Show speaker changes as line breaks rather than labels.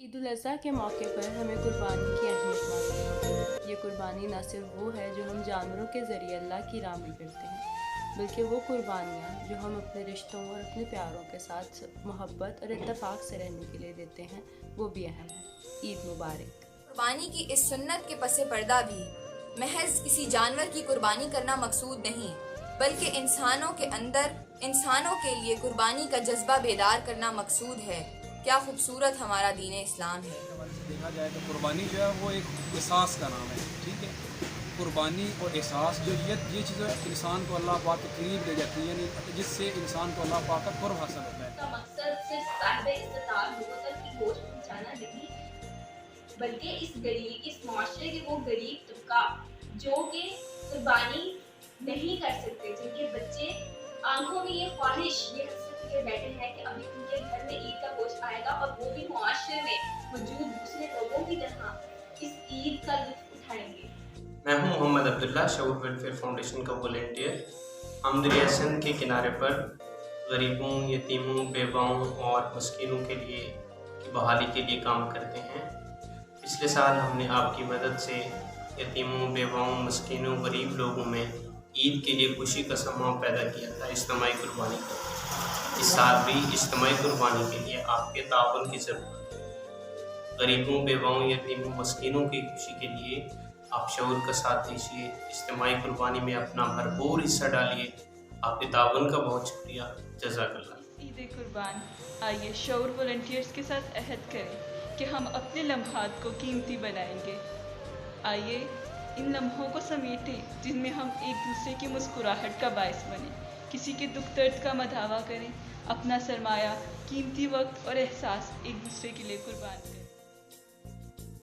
ईद उल अज़हा के मौके पर हमें कुर्बानी की अहमियत मालूम है। ये कुर्बानी न सिर्फ वो है जो हम जानवरों के ज़रिए अल्लाह की राह में करते हैं, बल्कि वो कुर्बानियाँ जो हम अपने रिश्तों और अपने प्यारों के साथ मोहब्बत और इत्तेफाक से रहने के लिए देते हैं, वो भी अहम है। ईद मुबारक।
कुर्बानी की इस सुन्नत के पसे पर्दा भी महज किसी जानवर की कुर्बानी करना मकसूद नहीं, बल्कि इंसानों के अंदर इंसानों के लिए कुर्बानी का जज्बा बेदार करना मकसूद है। क्या खूबसूरत हमारा दीन इस्लाम है।
देखा जाए तो कुर्बानी जो है वो एक एहसास का नाम है, ठीक है। कुर्बानी और एहसास जो ये चीज़ें इंसान को अल्लाह पाक के करीब ले जाती है, यानी जिससे इंसान को अल्लाह पाक का कुर्ब हासिल होता है।
का मकसद सिर्फ साहिब इस्तिताअत लोगों तक की गोश्त पहुंचाना नहीं, बल्कि इस माशरे के वो गरीब तबका जो कि कुर्बानी नहीं कर सकते, जिनके बच्चे आंखों में ये ख्वाहिश ये हसरत लिए बैठे हैं कि अभी उनके घर में ईद का गोश्त आएगा और वो भी मुआशरे में मौजूद दूसरे लोगों की तरह इस ईद का लुत्फ उठाएंगे।
मैं हूं मोहम्मद अब्दुल्ला, शऊर वेलफेयर फाउंडेशन का वॉलंटियर। हम दरिया सिंध के किनारे पर गरीबों, यतीमों, बेवाओं और मस्कीनों के लिए बहाली के लिए काम करते हैं। पिछले साल हमने आपकी मदद से यतीमों, बेवाओं, मस्कीनों, गरीब लोगों में ईद के लिए खुशी का समाव पैदा किया था इज्तिमाई कुर्बानी का। इस साल भी इज्तिमाई कुर्बानी के लिए आपके ताउन की ज़रूरत है। गरीबों, बेवाओं, यतीमों, मस्कीनों की खुशी के लिए आप शऊर का साथ दीजिए, इज्तिमाई कुर्बानी में अपना भरपूर हिस्सा डालिए। आपके ताउन का बहुत शुक्रिया। जज़ाकल्लाह।
ईद कुर्बान, आइए शऊर वॉलंटियर्स के साथ अहद करें कि हम अपने लम्हात को कीमती बनाएंगे। आइए इन लम्हों को समेटें जिनमें हम एक दूसरे की मुस्कुराहट का बायस बने, किसी के दुख दर्द का मदावा करें, अपना सरमाया, कीमती वक्त और एहसास एक दूसरे के लिए कुर्बान करें।